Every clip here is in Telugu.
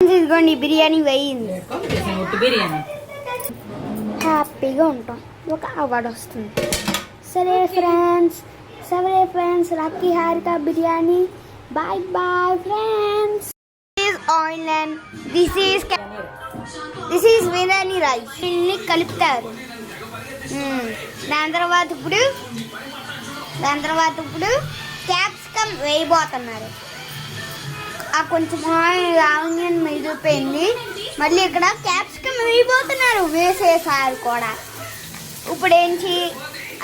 ఇదిగోండి బిర్యానీ వేయింది. హ్యాపీగా ఉంటాం. ఒక అవార్డు వస్తుంది. సరే friends lucky Harika biryani. Bye bye friends. Oil and this is biryani rice. ఇన్ని కలుపుతారు. దాని తర్వాత ఇప్పుడు క్యాప్సికమ్ వేయబోతున్నారు. ఆ కొంచెం ఆనియన్ మిగిలిపోయింది. మళ్ళీ ఇక్కడ క్యాప్సికమ్ వేయబోతున్నారు. వేసేసారు కూడా. ఇప్పుడు ఏంటి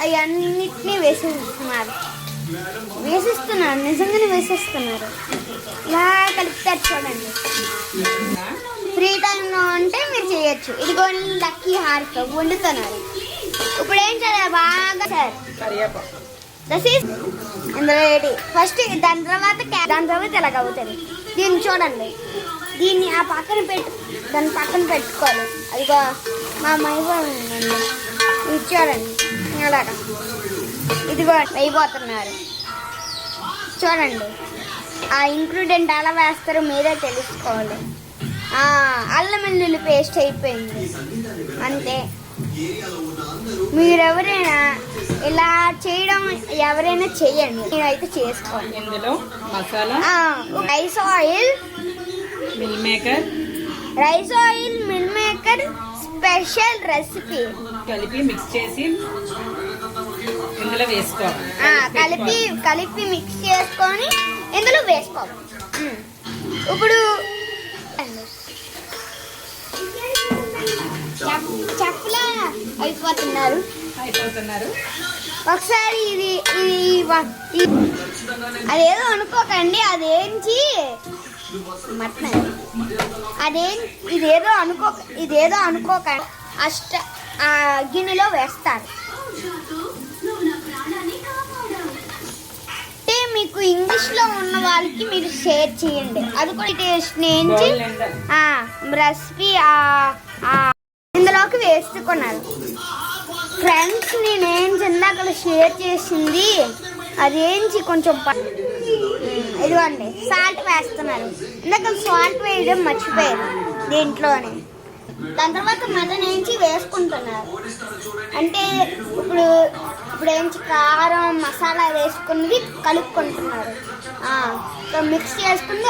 అవన్నిటినీ వేసిస్తున్నారు. నిజంగానే వేసేస్తున్నారు. ఇలా కలుపుతారు చూడండి. ఫ్రీ టైంలో ఉంటే మీరు చేయొచ్చు. ఇదిగో లక్కీ హారిక వండుతున్నారు. ఇప్పుడు ఏం చేయాలి బాగా సార్ ఇందులో ఫస్ట్ దాని తర్వాత ఎలాగ అవుతుంది. దీన్ని చూడండి. దీన్ని ఆ దాని పక్కన పెట్టుకోవాలి. అదిగో మా అమ్మాయి ఇది చూడండి. అలాగా ఇదిగో అయిపోతున్నారు చూడండి. ఆ ఇంగ్రీడియంట్ ఎలా వేస్తారో మీరే తెలుసుకోవాలి. అల్లం వెల్లుల్లి పేస్ట్ అయిపోయింది అంతే. మీరెవరైనా ఇలా చేయడం ఎవరైనా చెయ్యండి. నేనైతే చేసుకోండి. ఇందులో masala rice oil meal maker special recipe కలిపి మిక్స్ చేసి ఇందులో వేసుకోవాలి. కలిపి మిక్స్ చేసుకొని ఇందులో వేసుకోవాలి. ఇప్పుడు చెఫ్లా అయిపోతున్నారు. ఒకసారి ఇది అదేదో అనుకోకండి. అదేంటి మటన్ ఇదేదో అనుకోకండి. ఆ గిన్నెలో వేస్తారు. అంటే మీకు ఇంగ్లీష్లో ఉన్న వాళ్ళకి మీరు షేర్ చేయండి. అది కూడా టేస్ట్ నుంచి రెసిపీ ఇందులోకి వేసుకున్నారు. ఫ్రెండ్స్ నేనేం చిన్నక్కడ షేర్ చేసింది అదేంచి కొంచెం ఇదిగోండి సాల్ట్ వేస్తున్నారు. ఇందాక సాల్ట్ వేయడం మర్చిపోయారు దీంట్లోనే. దాని తర్వాత మటన్ ఏంచి వేసుకుంటున్నారు. అంటే ఇప్పుడు ఏంచి కారం మసాలా వేసుకున్నది కలుపుకుంటున్నారు. మిక్స్ చేసుకుంది.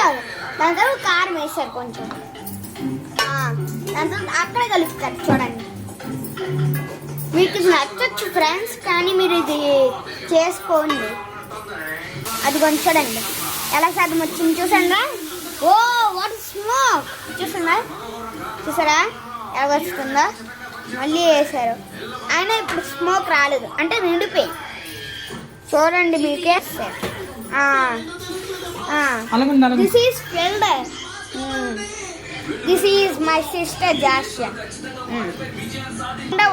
దాని తర్వాత కారం వేసారు కొంచెం. దాని తర్వాత అక్కడే కలుపుతారు చూడండి. మీకు నచ్చచ్చు ఫ్రెండ్స్, కానీ మీరు ఇది చేసుకోండి. అది కొంచెం చూడండి ఎలా శాతం వచ్చింది చూసారా. ఓ వాట్ స్మోక్ చూసారా ఎలా వస్తుందో. మళ్ళీ వేసారు అయినా ఇప్పుడు స్మోక్ రాలేదు. అంటే నిండిపోయింది చూడండి. మీకే this is filled. This is my sister Jashiya.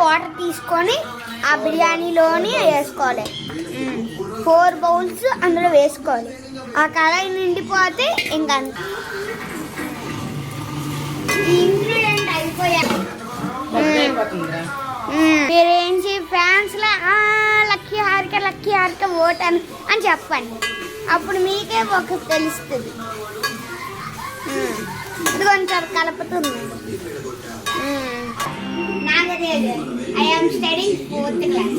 Water తీసుకొని ఆ బిర్యానీలోని వేసుకోవాలి. 4 బౌల్స్ అందులో వేసుకోవాలి. ఆ కళాయి నిండిపోతే ఇంకా ఇంగ్రీడియంట్ అయిపోయాయి. మీరేంటి ఫ్యాన్స్ లా లక్కీ హారిక ఓట్ అని చెప్పండి. అప్పుడు మీకే ఒక తెలుస్తుంది. ఇది కొంచెం కలుపుతుంది. I am studying 4th class.